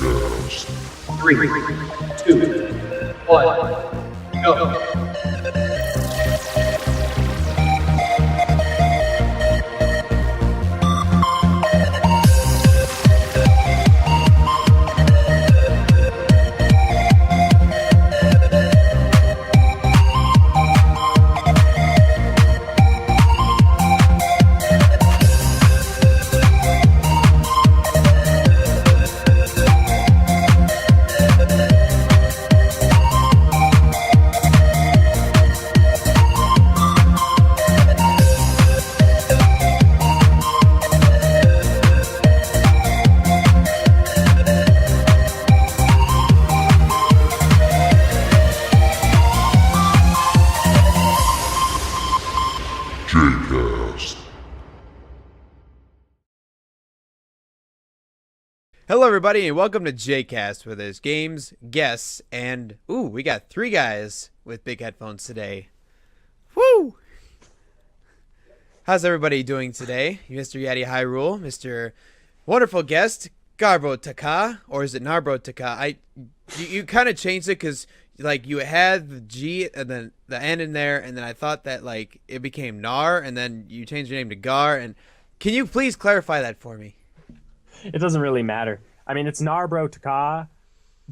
JayCast. 3, 2, 1, go. JayCast. Hello, everybody, and welcome to JayCast, where there's games, guests, and we got 3 guys with big headphones today. Woo! How's everybody doing today? Mr. Yadi Hyrule, Mr. Wonderful guest, Gnarbro Taka, or is it Gnarbro Taka? You kind of changed it because like you had the G and then the N in there, and then I thought that like it became Nar, and then you changed your name to Gar. And can you please clarify that for me? It doesn't really matter. I mean, it's Gnarbro Taka,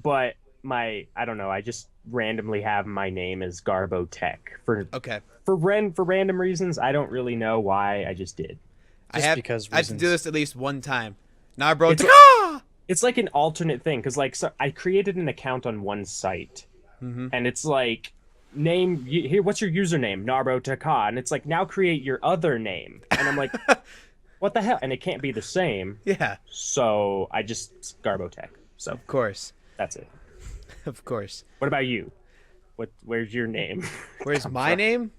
but I don't know. I just randomly have my name as Garbo Tech for random reasons. I don't really know why. I just did. I have to do this at least one time. Gnarbro It's- Taka. It's like an alternate thing because I created an account on one site, and it's like here. What's your username? Gnarbro Taka, and it's like now create your other name, and I'm like. What the hell? And it can't be the same. Yeah. So I just Garbo Tech. So Of course. that's it. Of course. What about you? Where's your name? Where's my name?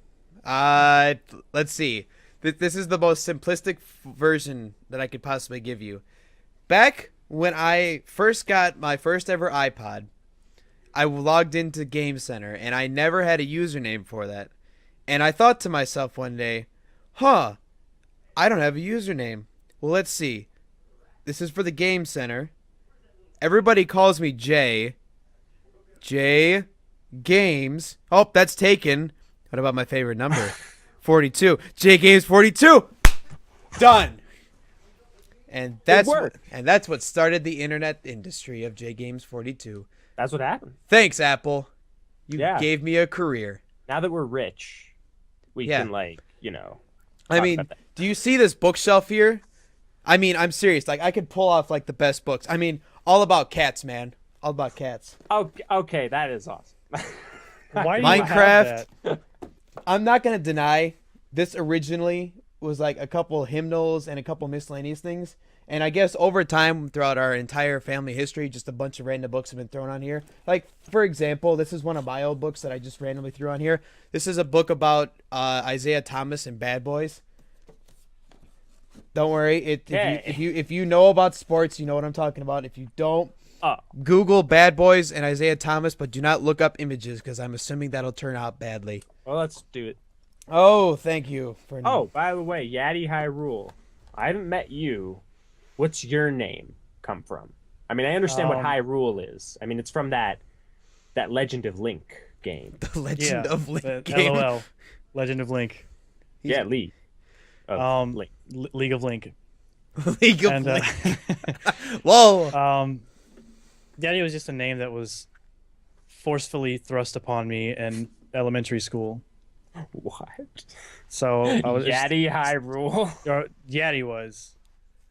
Let's see. This is the most simplistic version that I could possibly give you. Back when I first got my first ever iPod, I logged into Game Center, and I never had a username for that. And I thought to myself one day, I don't have a username. Well, let's see. This is for the Game Center. Everybody calls me Jay. Jay Games. Oh, that's taken. What about my favorite number? 42. Jay Games 42. Done. And that's what started the internet industry of Jay Games 42. That's what happened. Thanks, Apple. You Yeah. gave me a career. Now that we're rich, we Yeah. can I talk mean, about that. do you see this bookshelf here? I mean, I'm serious. Like, I could pull off like the best books. I mean, all about cats, man. All about cats. Okay, that is awesome. Why do you Minecraft. have that? I'm not gonna deny this originally was like a couple hymnals and a couple miscellaneous things. And I guess over time, throughout our entire family history, just a bunch of random books have been thrown on here. Like, for example, this is one of my old books that I just randomly threw on here. This is a book about Isaiah Thomas and Bad Boys. Don't worry. If you know about sports, you know what I'm talking about. If you don't, Google Bad Boys and Isaiah Thomas, but do not look up images because I'm assuming that'll turn out badly. Well, let's do it. Oh, thank you. By the way, Yadi Hyrule, I haven't met you. What's your name come from? I mean, I understand what Hyrule is. I mean, it's from that Legend of Link game. The Legend of Link the game. LOL, Legend of Link. Yeah, Lee. Link. League of Link. League of And, Link. Whoa. Daddy was just a name that was forcefully thrust upon me in elementary school. What? So I was Yadi Hyrule. Yadi was,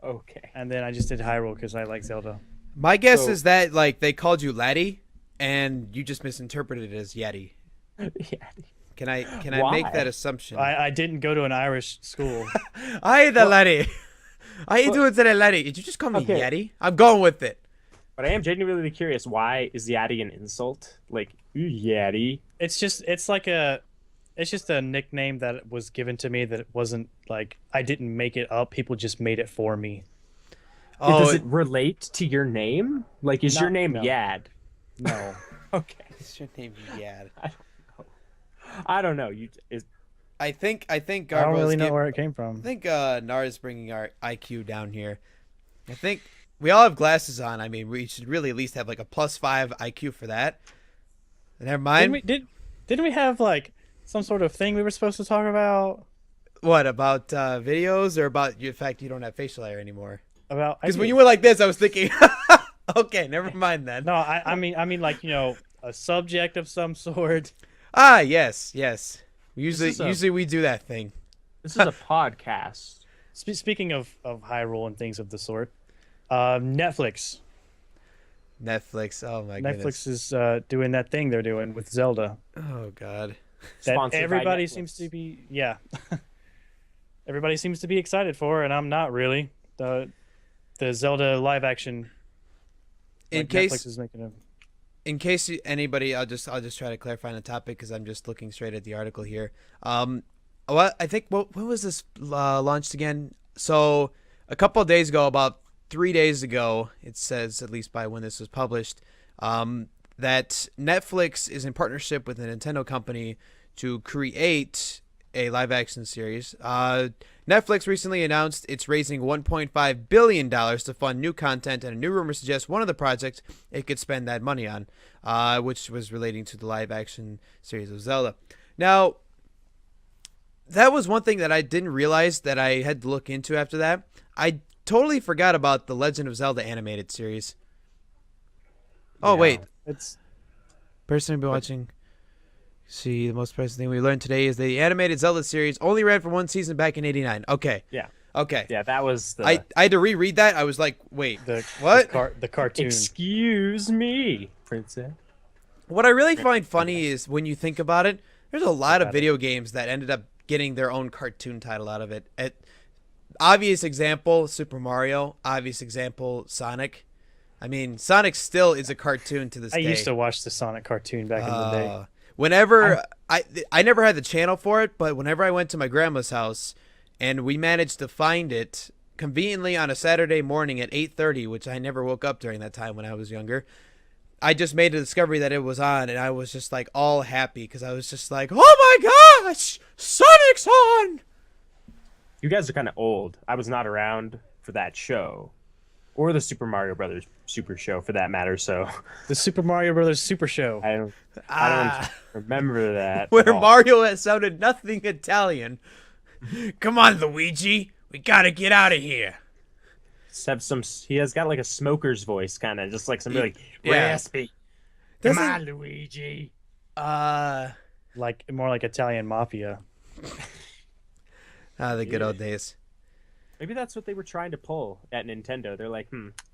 Okay. and then I just did Hyrule because I like Zelda. My guess is that like they called you Laddie, and you just misinterpreted it as Yeti. Yadi. Can I Why? make that assumption? I didn't go to an Irish school. Hi, the Laddie. How you doing today, Laddie? Did you just call me Okay. Yeti? I'm going with it. But I am genuinely curious. Why is Yadi an insult? Like, ooh, Yadi. It's just a nickname that was given to me that it wasn't like I didn't make it up. People just made it for me. Does it relate to your name? Like, is your name no. Yad? No. Okay. What's your name, Yad? I don't know. I think I don't Garbo's really know where it came from. I think Nar is bringing our IQ down here. I think we all have glasses on. I mean, we should really at least have like a +5 IQ for that. Never mind. Didn't we have like some sort of thing we were supposed to talk about? What about videos or about the fact you don't have facial hair anymore? Because when you were like this, I was thinking, okay, never mind then. No, I mean like a subject of some sort. Ah, yes. Usually we do that thing. This is a podcast. Speaking of Hyrule and things of the sort, Netflix. Oh my goodness. Netflix is doing that thing they're doing with Zelda. Oh God. That Sponsored by everybody Netflix. seems to be everybody seems to be excited for, and I'm not really. The Zelda live action. Netflix is making a. In case anybody, I'll just try to clarify on the topic because I'm just looking straight at the article here. What I think when was this launched again? So a couple of days ago, about 3 days ago, it says, at least by when this was published, that Netflix is in partnership with a Nintendo company to create a live action series. Netflix recently announced it's raising $1.5 billion to fund new content, and a new rumor suggests one of the projects it could spend that money on, which was relating to the live action series of Zelda. Now, that was one thing that I didn't realize that I had to look into after that. I totally forgot about the Legend of Zelda animated series. Oh, Yeah. wait. It's Person we've been watching. See, the most pressing thing we learned today is the animated Zelda series only ran for one season back in '89. Okay. Yeah. Okay. Yeah, that was the. I had to reread that. I was like, wait, the what? the cartoon. Excuse me, princess. What I really find funny is when you think about it, there's a lot of video games that ended up getting their own cartoon title out of it. Obvious example, Super Mario. Obvious example, Sonic. I mean, Sonic still is a cartoon to this day. I used to watch the Sonic cartoon back in the day. Whenever I never had the channel for it, but whenever I went to my grandma's house and we managed to find it conveniently on a Saturday morning at 8:30, which I never woke up during that time when I was younger, I just made a discovery that it was on, and I was just like all happy because I was just like, oh my gosh, Sonic's on! You guys are kind of old. I was not around for that show, or the Super Mario Brothers Super Show for that matter. So The Super Mario Brothers Super Show. I don't remember that. at Where all. Mario has sounded nothing Italian. Come on, Luigi, we gotta get out of here. Just have some. He has got like a smoker's voice, kind of just like some really Yeah. raspy. Come Doesn't- on, Luigi. Like more like Italian mafia. The good old days. Maybe that's what they were trying to pull at Nintendo. They're like,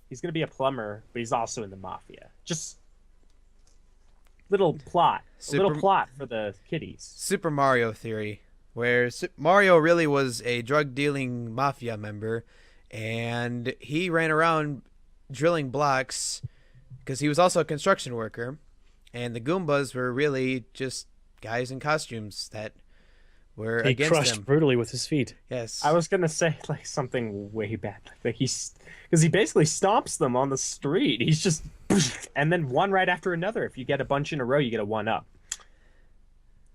he's gonna be a plumber, but he's also in the mafia. Just little plot, a little plot for the kiddies. Super Mario theory, where Mario really was a drug-dealing mafia member, and he ran around drilling blocks because he was also a construction worker, and the Goombas were really just guys in costumes that were He against crushed him. brutally with his feet. Yes. I was gonna say like something way bad, like because he basically stomps them on the street. He's just and then one right after another. If you get a bunch in a row, you get a 1-up.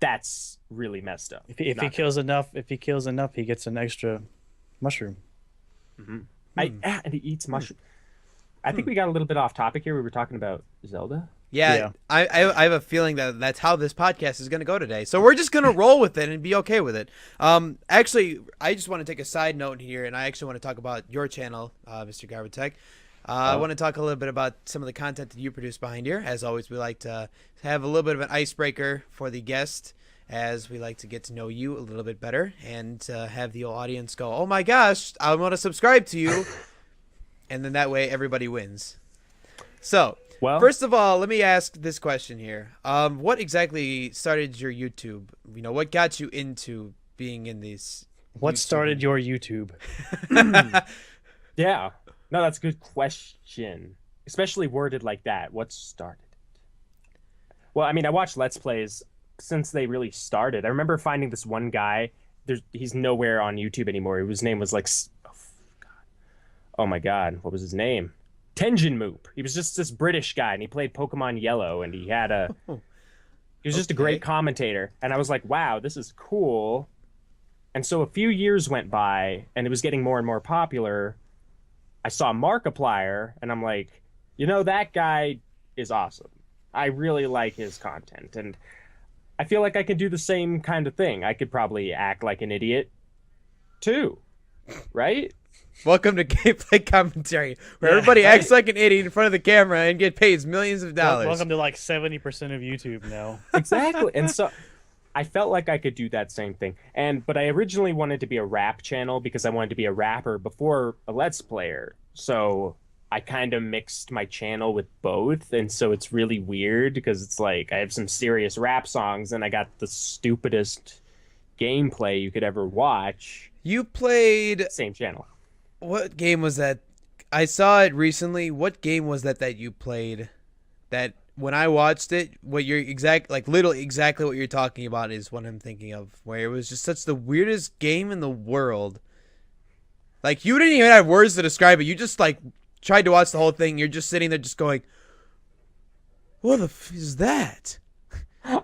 That's really messed up. If he kills enough, he gets an extra mushroom. and he eats mushroom. I think we got a little bit off topic here. We were talking about Zelda. Yeah. I have a feeling that that's how this podcast is going to go today. So we're just going to roll with it and be okay with it. Actually, I just want to take a side note here, and I actually want to talk about your channel, Mr. Gnarbro Taka. I want to talk a little bit about some of the content that you produce behind here. As always, we like to have a little bit of an icebreaker for the guest, as we like to get to know you a little bit better and have the audience go, oh my gosh, I want to subscribe to you. And then that way everybody wins. So, Well, first of all, let me ask this question here. What exactly started your YouTube? You know, what got you into being in these? What started your YouTube? yeah, no, that's a good question, especially worded like that. What started it? Well, I mean, I watched Let's Plays since they really started. I remember finding this one guy. He's nowhere on YouTube anymore. His name was like, oh my god, what was his name? Tenjin Moop. He was just this British guy, and he played Pokemon Yellow, and he was just a great commentator. And I was like, wow, this is cool. And so a few years went by, and it was getting more and more popular. I saw Markiplier, and I'm like, that guy is awesome. I really like his content, and I feel like I could do the same kind of thing. I could probably act like an idiot too, right? Welcome to Gameplay Commentary, where Yeah, everybody right. acts like an idiot in front of the camera and get paid millions of dollars. Welcome to like 70% of YouTube now. Exactly. And so I felt like I could do that same thing. But I originally wanted to be a rap channel because I wanted to be a rapper before a Let's Player. So I kind of mixed my channel with both. And so it's really weird because it's like I have some serious rap songs and I got the stupidest gameplay you could ever watch. You played... Same channel. What game was that? I saw it recently. What game was that you played? That when I watched it, what you're literally exactly what you're talking about is what I'm thinking of. Where it was just such the weirdest game in the world. Like you didn't even have words to describe it. You just like tried to watch the whole thing. You're just sitting there, just going, "What the f is that?"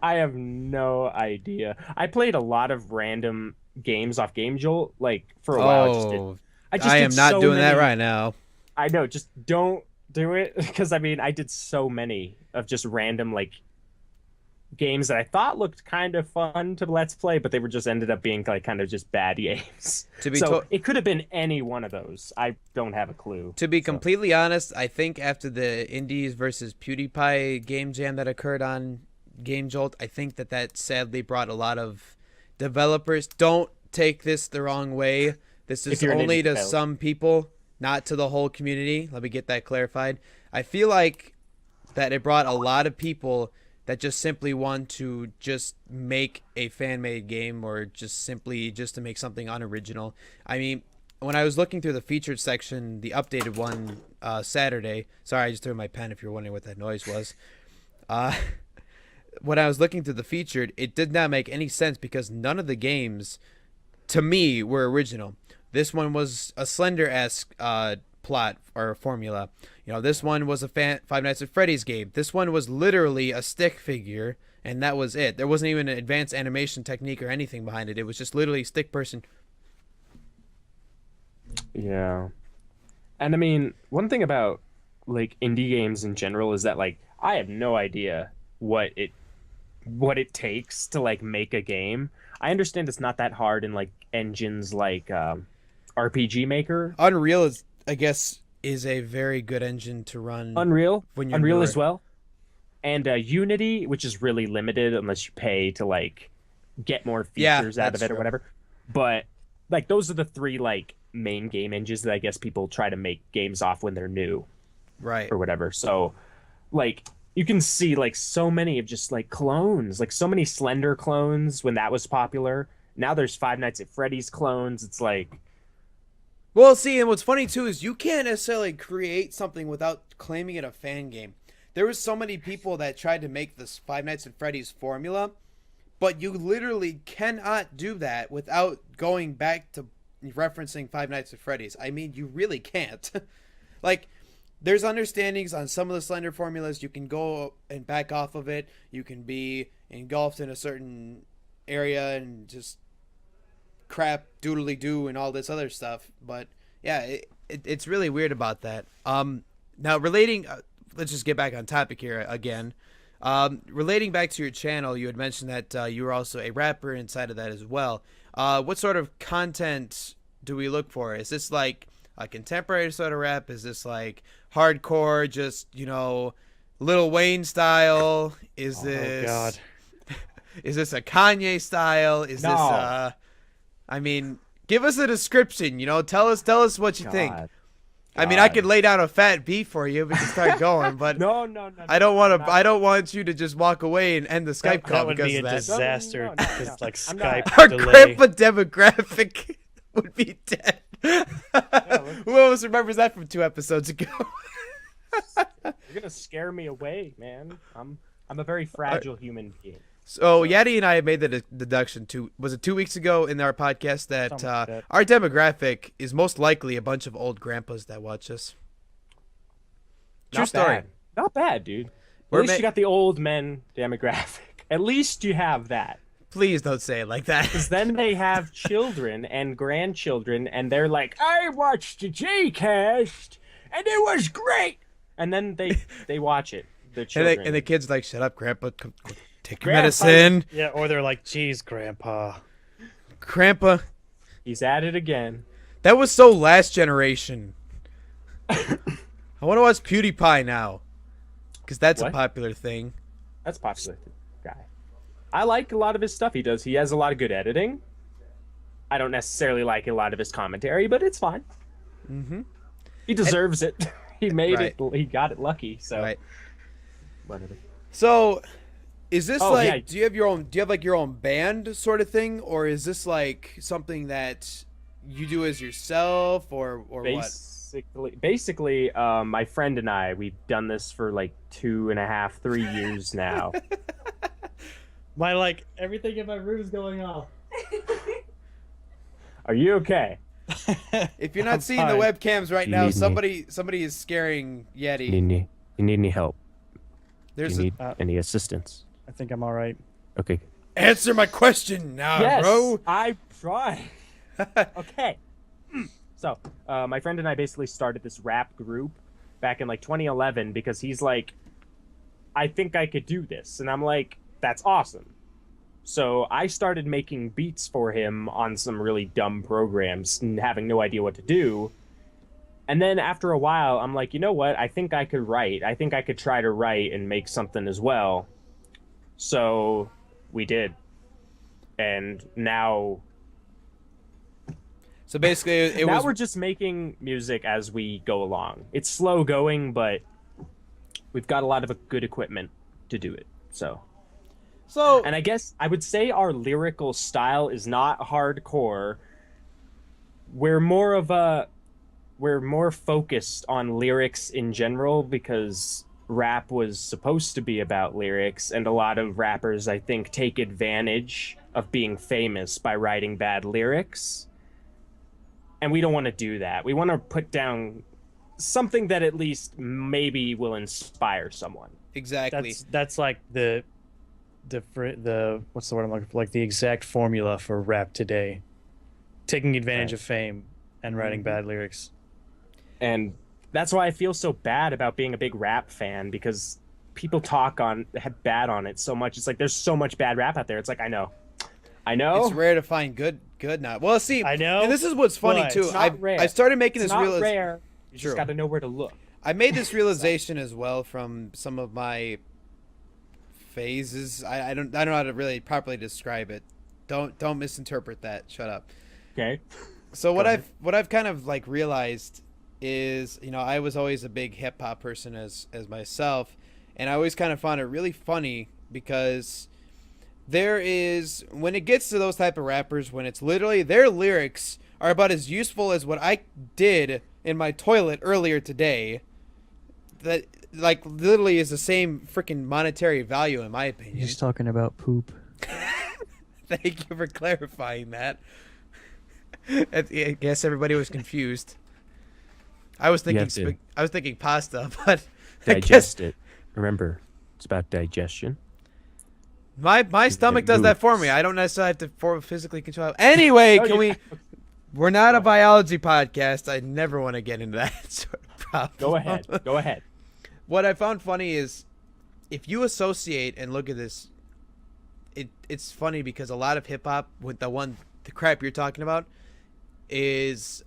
I have no idea. I played a lot of random games off Game Jolt, like for a while. I am not so doing that many- right now. I know, just don't do it because I mean, I did so many of just random like games that I thought looked kind of fun to let's play, but they were just ended up being like kind of just bad games. So it could have been any one of those. I don't have a clue. To be completely honest, I think after the Indies versus PewDiePie game jam that occurred on Game Jolt, I think that sadly brought a lot of developers. Don't take this the wrong way. This is only to some people, not to the whole community. Let me get that clarified. I feel like that it brought a lot of people that just simply want to just make a fan-made game or just to make something unoriginal. I mean, when I was looking through the featured section, the updated one Saturday. Sorry, I just threw my pen if you're wondering what that noise was. When I was looking through the featured, it did not make any sense because none of the games, to me, were original. This one was a Slender-esque plot or formula. You know, this one was a Five Nights at Freddy's game. This one was literally a stick figure, and that was it. There wasn't even an advanced animation technique or anything behind it. It was just literally stick person. Yeah. And I mean, one thing about like indie games in general is that like I have no idea what it takes to like make a game. I understand it's not that hard in like engines like RPG Maker. Unreal is, I guess, is a very good engine to run. Unreal newer. as well. And Unity, which is really limited unless you pay to like get more features out of it or whatever. But like those are the three like main game engines that I guess people try to make games off when they're new. Right. Or whatever. So like you can see like so many of just like clones, like so many Slender clones when that was popular. Now there's Five Nights at Freddy's clones. It's like, well, see, and what's funny too is you can't necessarily create something without claiming it a fan game. There was so many people that tried to make this Five Nights at Freddy's formula, but you literally cannot do that without going back to referencing Five Nights at Freddy's. I mean, you really can't. Like, there's understandings on some of the Slender formulas. You can go and back off of it. You can be engulfed in a certain area and just crap doodly do and all this other stuff. But yeah, it's really weird about that. Now relating, let's just get back on topic here again. Relating back to your channel, you had mentioned that you were also a rapper inside of that as well. What sort of content do we look for? Is this like a contemporary sort of rap? Is this like hardcore, just, you know, Lil Wayne style? Is this... Oh, God. Is this a Kanye style? Is No. this I mean, give us a description, you know, tell us what you think. I mean, I could lay down a fat beat for you. We can start going, but no. I don't want you to just walk away and end the Skype call That would because be a of that. disaster No. because like I'm not. Skype Our delay. grandpa demographic would be dead. Who else remembers that from 2 episodes ago? You're gonna scare me away, man. I'm a very fragile human being. So Yadi and I have made the deduction was it 2 weeks ago in our podcast that, Something like that. our demographic is most likely a bunch of old grandpas that watch us. True story. Bad. Not bad, dude. At We're least you got the old men demographic. At least you have that. Please don't say it like that. Because then they have children and grandchildren, and they're like, I watched the JayCast, and it was great. And then they watch it. The children. And the kid's like, shut up, Grandpa. Take your Grandpa. medicine. Yeah, or they're like, geez, Grandpa. Grandpa. He's at it again. That was so last generation. I want to watch PewDiePie now. Because that's a What? popular thing. That's popular guy. I like a lot of his stuff he does. He has a lot of good editing. I don't necessarily like a lot of his commentary, but it's fine. Mm-hmm. He deserves it. He made Right. it. He got it lucky. So Right. whatever. So, is this Oh, like, yeah. do you have like your own band sort of thing? Or is this like something that you do as yourself or what? Basically, my friend and I, we've done this for like 2.5, 3 years now. Everything in my room is going off. Are you okay? If you're not I'm seeing the fine. webcams right Do you now, need me? somebody is scaring Yeti. You need any help? There's Do a, you need any assistance? I think I'm all right. Okay. answer my question now, Yes, bro. I try. Okay. So, my friend and I basically started this rap group back in like 2011 because he's like, I think I could do this. And I'm like, that's awesome. So I started making beats for him on some really dumb programs and having no idea what to do. And then after a while, I'm like, you know what? I think I could write. I think I could try to write and make something as well. So we did. And now So basically, it now was we're just making music as we go along. It's slow going, but we've got a lot of good equipment to do it. so. And I guess I would say our lyrical style is not hardcore. We're more focused on lyrics in general because rap was supposed to be about lyrics, and a lot of rappers, I think, take advantage of being famous by writing bad lyrics. And we don't want to do that. We want to put down something that at least maybe will inspire someone. Exactly. That's like the what's the word I'm looking for? Like the exact formula for rap today. Taking advantage of fame and writing bad lyrics. And that's why I feel so bad about being a big rap fan, because people talk bad on it so much. It's like there's so much bad rap out there. It's like I know. It's rare to find good now. Well, see, I know, and this is what's funny but too. it's not rare. I started making It's this not rare. You True. just got to know where to look. I made this realization as well from some of my phases. I don't know how to really properly describe it. Don't misinterpret that. Shut up. Okay. So Go ahead. what I've kind of like realized is, I was always a big hip hop person as myself, and I always kind of found it really funny because there is, when it gets to those type of rappers, when it's literally their lyrics are about as useful as what I did in my toilet earlier today, that like literally is the same freaking monetary value in my opinion. He's talking about poop. Thank you for clarifying that. I guess everybody was confused. I was thinking have to I was thinking pasta, but I guess Digest it. Remember, it's about digestion. my stomach does that for me. moves. I don't necessarily have to physically control it. Anyway, Oh, can we? We're not a biology podcast. I never want to get into that sort of problem. Go ahead. Go ahead. What I found funny is if you associate and look at this, it's funny because a lot of hip hop with the crap you're talking about is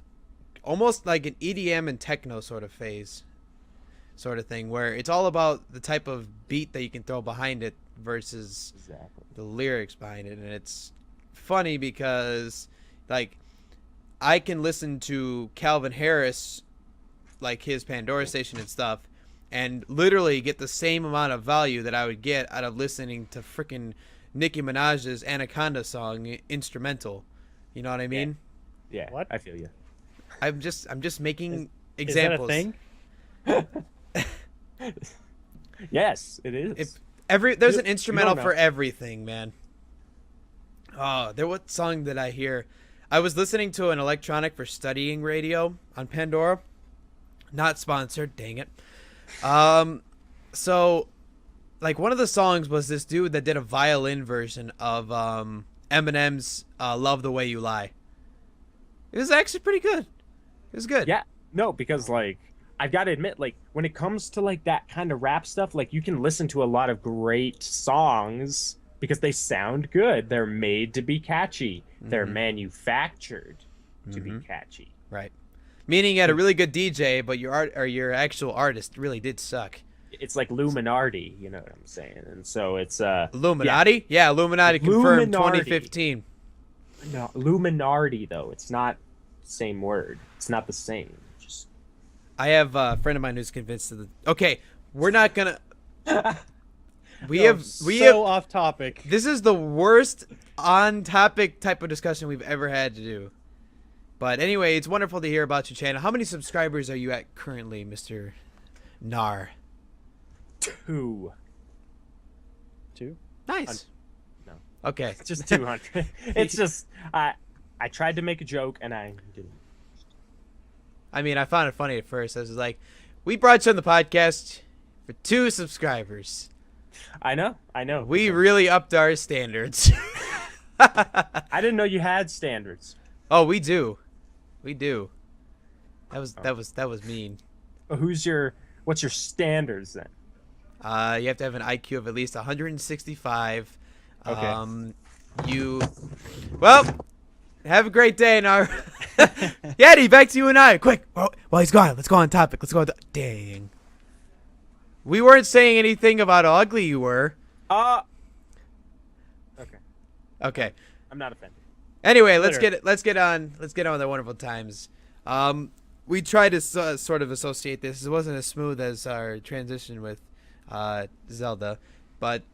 almost like an EDM and techno sort of phase sort of thing, where it's all about the type of beat that you can throw behind it versus Exactly. the lyrics behind it. And it's funny because like I can listen to Calvin Harris, like his Pandora station and stuff, and literally get the same amount of value that I would get out of listening to freaking Nicki Minaj's Anaconda song instrumental. You know what I mean? Yeah. What? I feel you. I'm just making Is that a examples. thing? Yes, it is. There's You- an you instrumental don't for know. everything, man. Oh, what song did I hear? I was listening to an electronic for studying radio on Pandora. Not sponsored, dang it. So like one of the songs was this dude that did a violin version of Eminem's "Love the Way You Lie." It was actually pretty good. It was good. Yeah, no, because like I've got to admit, like when it comes to like that kind of rap stuff, like you can listen to a lot of great songs because they sound good. They're made to be catchy. They're manufactured to be catchy. Right. Meaning you had a really good DJ, but your art or your actual artist really did suck. It's like Illuminati, you know what I'm saying? And so it's Illuminati? Yeah, Illuminati confirmed Illuminati. 2015. No, Illuminati though. It's not the same word. It's not the same. Just I have a friend of mine who's convinced of the. Okay, we're not gonna. We No, have so off topic. This is the worst on-topic type of discussion we've ever had to do. But anyway, it's wonderful to hear about your channel. How many subscribers are you at currently, Mr. Gnar? 2. 2? Nice. No. Okay. It's just 200. It's just I tried to make a joke and I didn't. I mean, I found it funny at first. I was like, we brought you on the podcast for 2 subscribers. I know. We really upped our standards. I didn't know you had standards. Oh, we do. We do. That was mean. What's your standards then? You have to have an IQ of at least 165. Okay. Well, have a great day, Nar. Yeti, back to you and I. Quick. Well, he's gone. Let's go on topic. Dang. We weren't saying anything about how ugly you were. Okay. Okay. I'm not offended. Anyway, let's get on with the wonderful times. We tried to sort of associate this. It wasn't as smooth as our transition with Zelda, but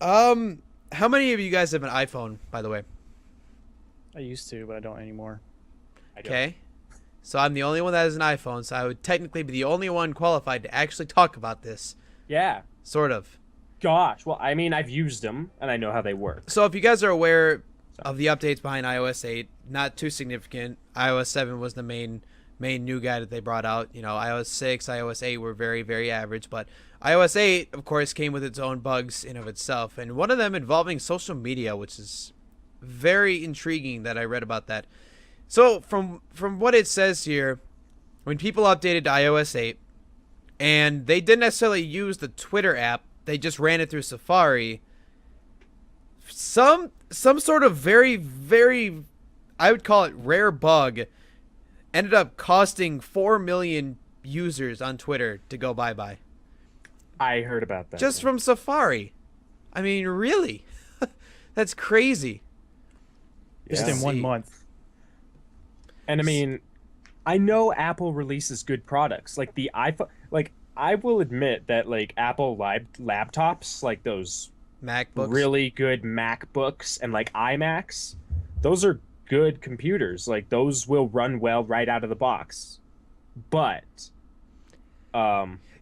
how many of you guys have an iPhone, by the way? I used to, but I don't anymore. Okay. So I'm the only one that has an iPhone, so I would technically be the only one qualified to actually talk about this. Yeah. Sort of. Gosh. Well, I mean, I've used them and I know how they work. So if you guys are aware of the updates behind iOS 8, not too significant. iOS 7 was the main new guy that they brought out. You know, iOS 6, iOS 8 were very, very average, but iOS 8, of course, came with its own bugs in of itself, and one of them involving social media, which is very intriguing that I read about that. So from what it says here, when people updated to iOS 8, and they didn't necessarily use the Twitter app, they just ran it through Safari. Some sort of very, very, I would call it rare bug, ended up costing 4 million users on Twitter to go bye-bye. I heard about that. Just from Safari. I mean, really? That's crazy. Just in 1 month. And I mean, I know Apple releases good products. Like the iPhone, like I will admit that like Apple laptops, like those MacBooks. really good MacBooks and like iMacs, those are good computers. Like those will run well right out of the box. But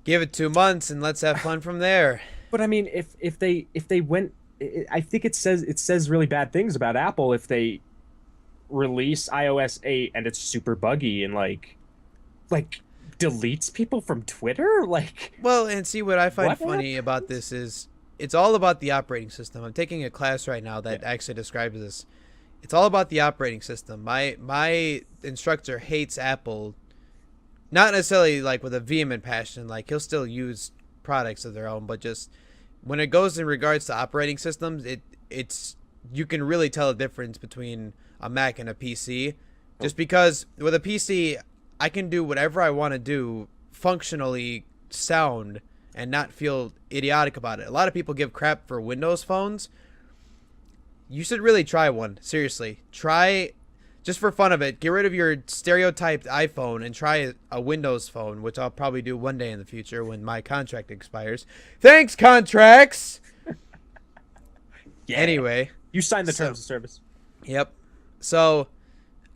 give it 2 months and let's have fun from there. But I mean, if they went, I think it says really bad things about Apple if they release iOS 8 and it's super buggy and like deletes people from Twitter. Like, well, and see what I find What funny about this is it's all about the operating system. I'm taking a class right now that actually describes this. It's all about the operating system. My instructor hates Apple, not necessarily like with a vehement passion. Like he'll still use products of their own, but just when it goes in regards to operating systems, it's you can really tell the difference between a Mac and a PC. Just because with a PC, I can do whatever I want to do functionally sound and not feel idiotic about it. A lot of people give crap for Windows phones. You should really try one. Seriously. Try, just for fun of it, get rid of your stereotyped iPhone and try a Windows phone, which I'll probably do one day in the future when my contract expires. Thanks, contracts! yeah. Anyway. You signed the terms of service. Yep. So,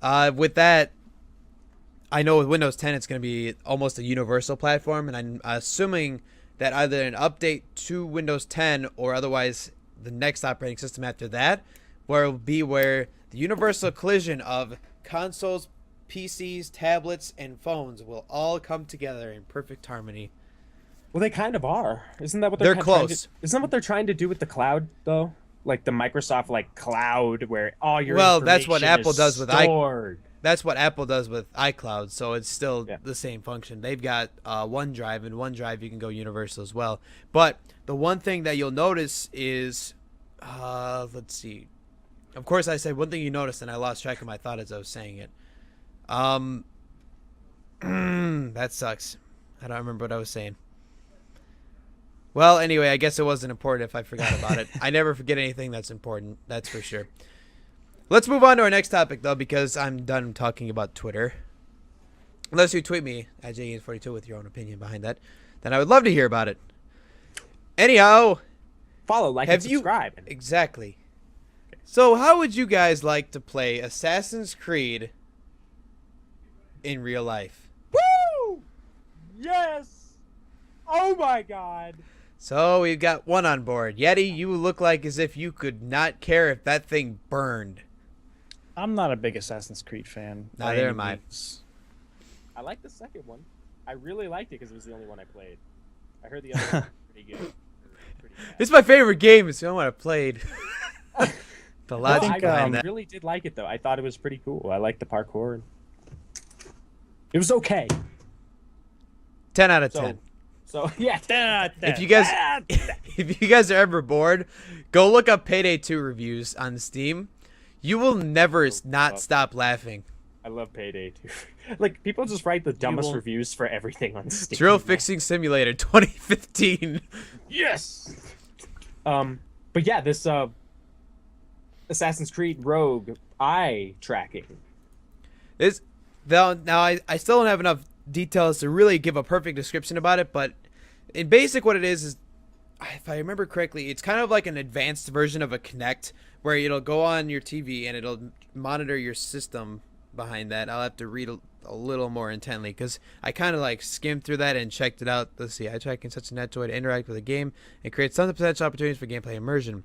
with that, I know with Windows 10 it's going to be almost a universal platform, and I'm assuming that either an update to Windows 10 or otherwise the next operating system after that, where it will be where the universal collision of consoles, PCs, tablets, and phones will all come together in perfect harmony. Well, they kind of are. Isn't that what They're they're trying close. isn't that what they're trying to do with the cloud though? Like the Microsoft like cloud where all your Well, that's what information Apple is does with stored. That's what Apple does with iCloud, so it's still Yeah. the same function. They've got OneDrive, and OneDrive you can go universal as well. But the one thing that you'll notice is, let's see. Of course, I said one thing you noticed, and I lost track of my thought as I was saying it. That sucks. I don't remember what I was saying. Well, anyway, I guess it wasn't important if I forgot about it. I never forget anything that's important, that's for sure. Let's move on to our next topic, though, because I'm done talking about Twitter. Unless you tweet me at JayCast42 with your own opinion behind that, then I would love to hear about it. Anyhow, Follow, like, have and you subscribe. exactly? So, how would you guys like to play Assassin's Creed in real life? Woo! Yes! Oh my god! So we've got one on board. Yeti, you look like as if you could not care if that thing burned. I'm not a big Assassin's Creed fan. by Neither any am I. means. I like the second one. I really liked it because it was the only one I played. I heard the other one was pretty good. Pretty bad. It's my favorite game. It's the only one I played. The logic I behind that. really did like it though. I thought it was pretty cool. I liked the parkour. It was okay. 10 out of So, 10. so yeah. If you guys are ever bored, go look up Payday 2 reviews on Steam. You will never not stop laughing. I love Payday 2. Like people just write the dumbest will- reviews for everything on Steam. Drill Fixing Simulator 2015. Yes. But yeah, this Assassin's Creed Rogue eye tracking. Now I still don't have enough details to really give a perfect description about it, but in basic what it is if I remember correctly, it's kind of like an advanced version of a Kinect where it'll go on your TV and it'll monitor your system behind that. I'll have to read a little more intently because I kind of like skimmed through that and checked it out. Let's see, eye tracking such a natural way to interact with a game and create some potential opportunities for gameplay immersion.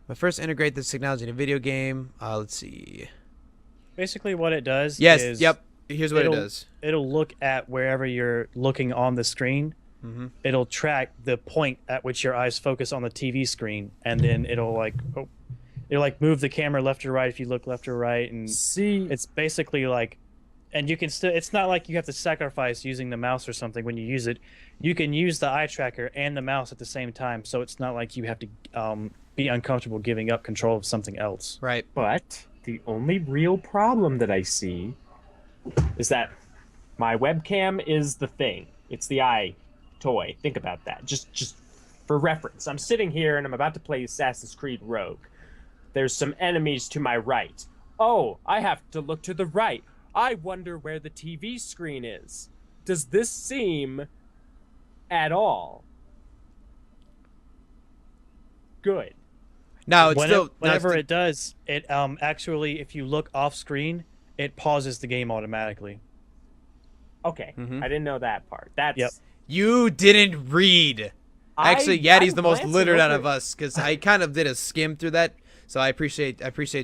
But first, integrate this technology in a video game. Let's see. Basically, what it does Yes, is yep. Here's what it does. It'll look at wherever you're looking on the screen. Mm-hmm. It'll track the point at which your eyes focus on the TV screen, and then it'll move the camera left or right if you look left or right, and See, it's basically like, and you can still. It's not like you have to sacrifice using the mouse or something when you use it. You can use the eye tracker and the mouse at the same time, so it's not like you have to be uncomfortable giving up control of something else. Right. but the only real problem that I see is that my webcam is the thing. It's the eye toy. Think about that. Just for reference. I'm sitting here and I'm about to play Assassin's Creed Rogue. There's some enemies to my right. Oh, I have to look to the right. I wonder where the TV screen is. Does this seem at all good? Now it's Whenever it does, it actually, if you look off screen, it pauses the game automatically. Okay, Mhm. I didn't know that part. That's Yep. You didn't read. Actually, Yeti's the most literate out of us because I kind of did a skim through that. So I appreciate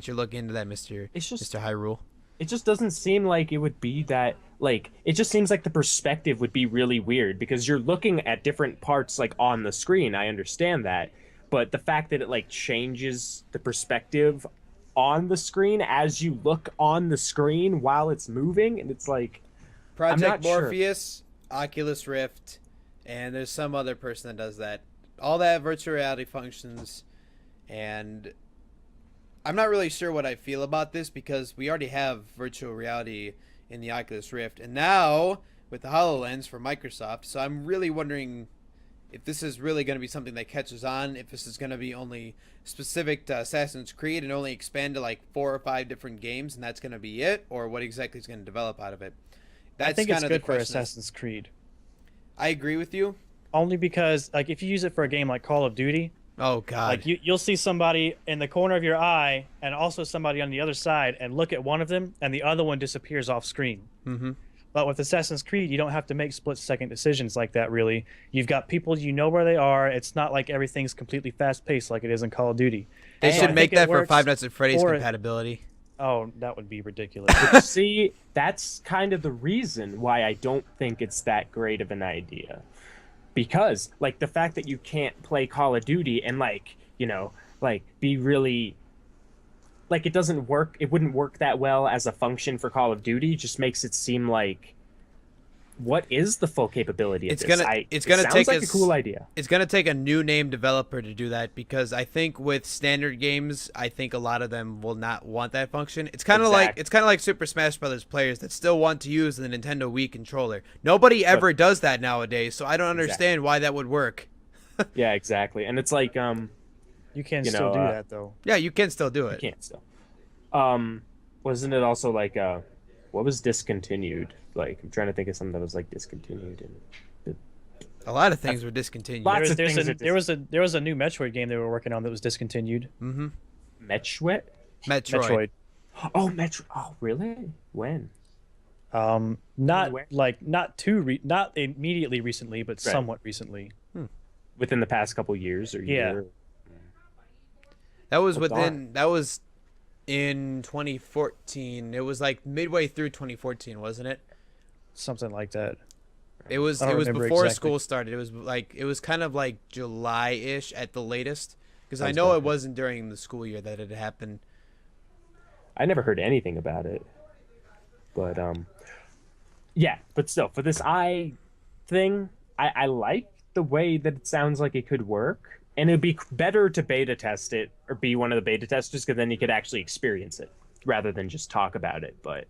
your look into that, Mr. Hyrule. It just doesn't seem like it would be that, like, it just seems like the perspective would be really weird because you're looking at different parts, like, on the screen. I understand that. But the fact that it, like, changes the perspective on the screen as you look on the screen while it's moving, and it's like... Project not sure. Morpheus, Oculus Rift, and there's some other person that does that. All that virtual reality functions, and I'm not really sure what I feel about this because we already have virtual reality in the Oculus Rift, and now with the HoloLens for Microsoft, so I'm really wondering if this is really going to be something that catches on, if this is going to be only specific to Assassin's Creed and only expand to like 4 or 5 different games, and that's going to be it, or what exactly is going to develop out of it. That's I think kind it's of good the for question. Assassin's Creed. I agree with you. Only because, like, if you use it for a game like Call of Duty, Oh God! like you'll see somebody in the corner of your eye and also somebody on the other side, and look at one of them, and the other one disappears off screen. Mm-hmm. But with Assassin's Creed, you don't have to make split-second decisions like that, really. You've got people, you know where they are. It's not like everything's completely fast-paced like it is in Call of Duty. They So I should think make it that for works Five Nights at Freddy's for- compatibility. Oh, that would be ridiculous. See, that's kind of the reason why I don't think it's that great of an idea. because like the fact that you can't play Call of Duty and like, you know, like be really like it doesn't work, it wouldn't work that well as a function for Call of Duty just makes it seem like what is the full capability of It's this? gonna It take sounds like a cool idea. It's gonna take a new name developer to do that because I think with standard games, I think a lot of them will not want that function. It's kind of like Super Smash Brothers players that still want to use the Nintendo Wii controller. Nobody ever does that nowadays, so I don't understand why that would work. Yeah, exactly. And it's like You can You still know, do that though. Yeah, you can still do it. you can't still. Wasn't it also like what was discontinued? Like I'm trying to think of something that was like discontinued and A lot of things were discontinued. Lots of There things was a new Metroid game they were working on that was discontinued. Mm-hmm. Metroid? Metroid. Oh, Metro. Oh, really? When? Not Where? like not immediately recently, but somewhat recently. Within the past couple years or Yeah. year? That was Well, that was in 2014. It was like midway through 2014, wasn't it? Something like that. It was I don't before remember exactly. school started. It was kind of like July-ish at the latest because I Sounds know about it right. wasn't during the school year that it happened. I never heard anything about it. But yeah, but still for this thing, I like the way that it sounds like it could work. And it'd be better to beta test it or be one of the beta testers because then you could actually experience it rather than just talk about it. But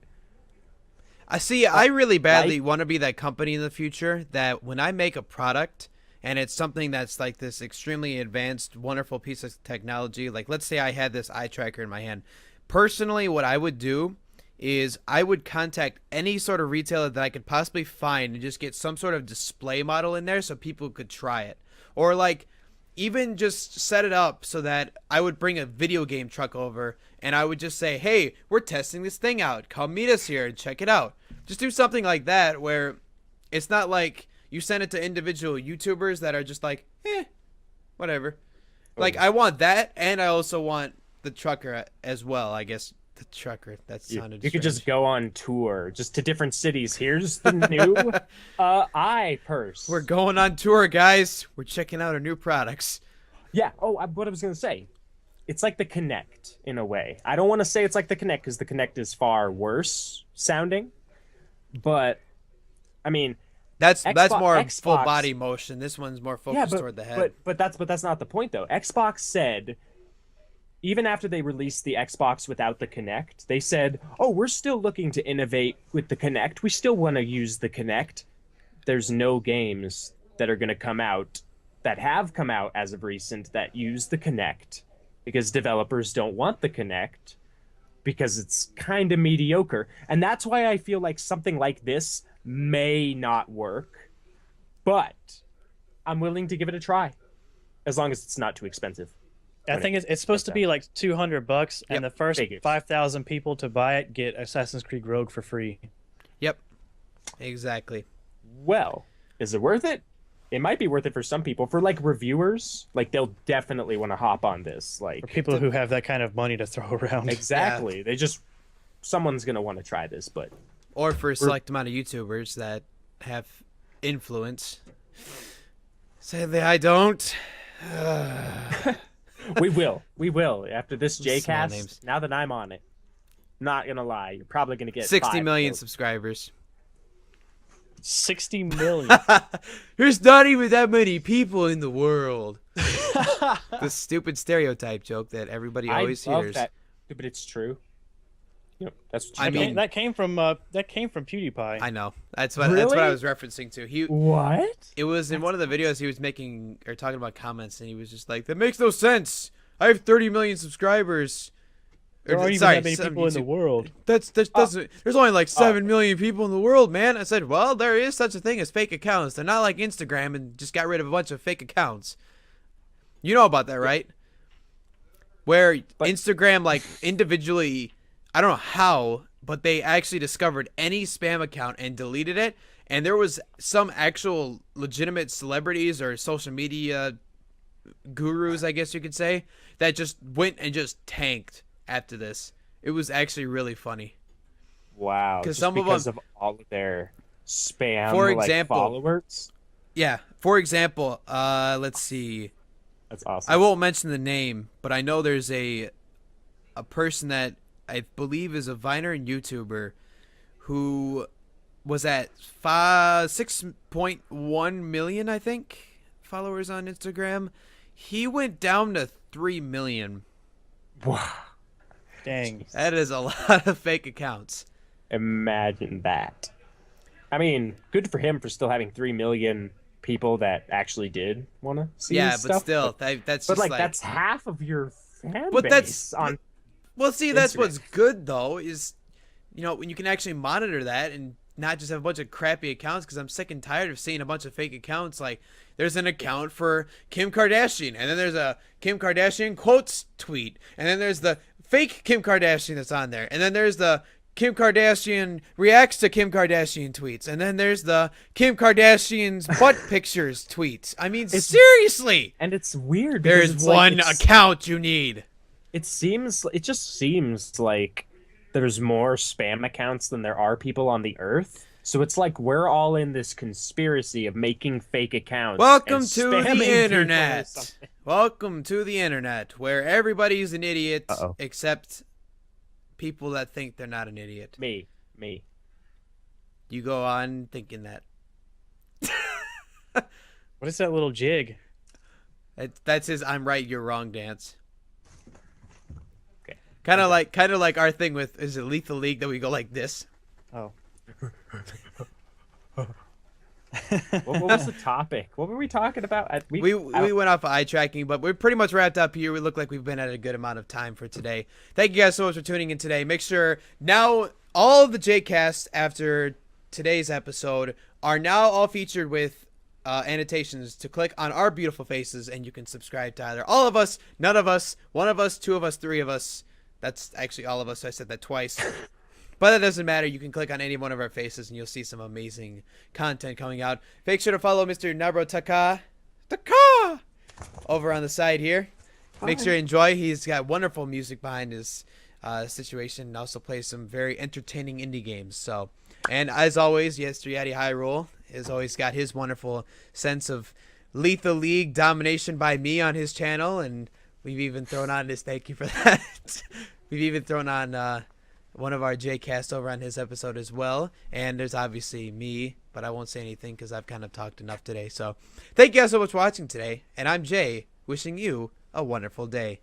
I really badly want to be that company in the future that when I make a product and it's something that's like this extremely advanced, wonderful piece of technology, like let's say I had this eye tracker in my hand. Personally, what I would do is I would contact any sort of retailer that I could possibly find and just get some sort of display model in there so people could try it. Or like even just set it up so that I would bring a video game truck over and I would just say, hey, we're testing this thing out. Come meet us here and check it out. Just do something like that where it's not like you send it to individual YouTubers that are just like, whatever. Like, I want that, and I also want the trucker as well, I guess. The trucker, that sounded you could strange. just go on tour just to different cities. Here's the new eye purse. We're going on tour, guys. We're checking out our new products. Yeah. Oh, what I was gonna say, it's like the Kinect in a way. I don't want to say it's like the Kinect because the Kinect is far worse sounding, but I mean That's more Xbox, full body motion. This one's more focused toward the head. But that's not the point though. Xbox said even after they released the Xbox without the Kinect, they said, "Oh, we're still looking to innovate with the Kinect. We still want to use the Kinect." There's no games that are going to come out that have come out as of recent that use the Kinect because developers don't want the Kinect because it's kind of mediocre. And that's why I feel like something like this may not work, but I'm willing to give it a try as long as it's not too expensive. I think it's supposed to be like $200, and the first Figures. 5,000 people to buy it get Assassin's Creed Rogue for free. Yep. Exactly. Well, is it worth it? It might be worth it for some people. For like reviewers, like they'll definitely want to hop on this. Like For people who have that kind of money to throw around. exactly, they just someone's gonna want to try this. But Or for a select amount of YouTubers that have influence. Sadly, I don't. we will after this Small JayCast. names. Now that I'm on it, not gonna lie, you're probably gonna get 60 5 million votes. subscribers. 60 million. There's not even that many people in the world. The stupid stereotype joke that everybody always I love hears. that, but it's true. You know, that's what I you mean- get. that came from PewDiePie. I know. That's what I Really? was referencing to. What? It was in one of the videos he was making or talking about comments, and he was just like, "That makes no sense. I have 30 million subscribers." There aren't even that many people in the world. That doesn't. There's only like 7 million people in the world, man. I said, well, there is such a thing as fake accounts. They're not like Instagram and just got rid of a bunch of fake accounts. You know about that, right? Where Instagram, like, individually, I don't know how, but they actually discovered any spam account and deleted it. And there was some actual legitimate celebrities or social media gurus, I guess you could say, that just went and just tanked after this. It was actually really funny. Wow. 'Cause Just some of because them- of all of their spam, For like, example- followers. Yeah. For example, let's see. That's awesome. I won't mention the name, but I know there's a person that I believe is a Viner and YouTuber who was at 6.1 million, I think, followers on Instagram. He went down to 3 million. Wow. Dang. That is a lot of fake accounts. Imagine that. I mean, good for him for still having 3 million people that actually did want to see his Yeah, but stuff. still, that's But just like that's half of your fan But base that's- on. Well, see, that's Instagram. what's good though is, when you can actually monitor that and not just have a bunch of crappy accounts. Because I'm sick and tired of seeing a bunch of fake accounts. Like there's an account for Kim Kardashian, and then there's a Kim Kardashian quotes tweet, and then there's the fake Kim Kardashian that's on there, and then there's the Kim Kardashian reacts to Kim Kardashian tweets, and then there's the Kim Kardashian's butt pictures tweets. I mean, seriously, And it's weird. Because there's it's like, one account you need. It just seems like there's more spam accounts than there are people on the earth. So it's like we're all in this conspiracy of making fake accounts. Welcome and to spamming the people or internet. something. Welcome to the internet, where everybody's an idiot Uh-oh. except people that think they're not an idiot. Me. You go on thinking that. What is that little jig? That's his "I'm right, you're wrong" dance. Okay. Kind of like our thing with, is it Lethal League, that we go like this? Oh. What was the topic? What were we talking about? We went off of eye tracking, but we're pretty much wrapped up here. We look like we've been at a good amount of time for today. Thank you guys so much for tuning in today. Make sure now all of the JayCasts after today's episode are now all featured with annotations to click on our beautiful faces, and you can subscribe to either all of us, none of us, one of us, two of us, three of us. That's actually all of us. So I said that twice. But that doesn't matter. You can click on any one of our faces and you'll see some amazing content coming out. Make sure to follow Mr. Gnarbro Taka over on the side here. Make sure you enjoy. He's got wonderful music behind his situation, and also plays some very entertaining indie games. So, and as always, yes, Yeti Hyrule has always got his wonderful sense of Lethal League domination by me on his channel, and we've even thrown on this. Thank you for that. We've even thrown on one of our JayCast over on his episode as well. And there's obviously me, but I won't say anything because I've kind of talked enough today. So thank you guys so much for watching today. And I'm Jay, wishing you a wonderful day.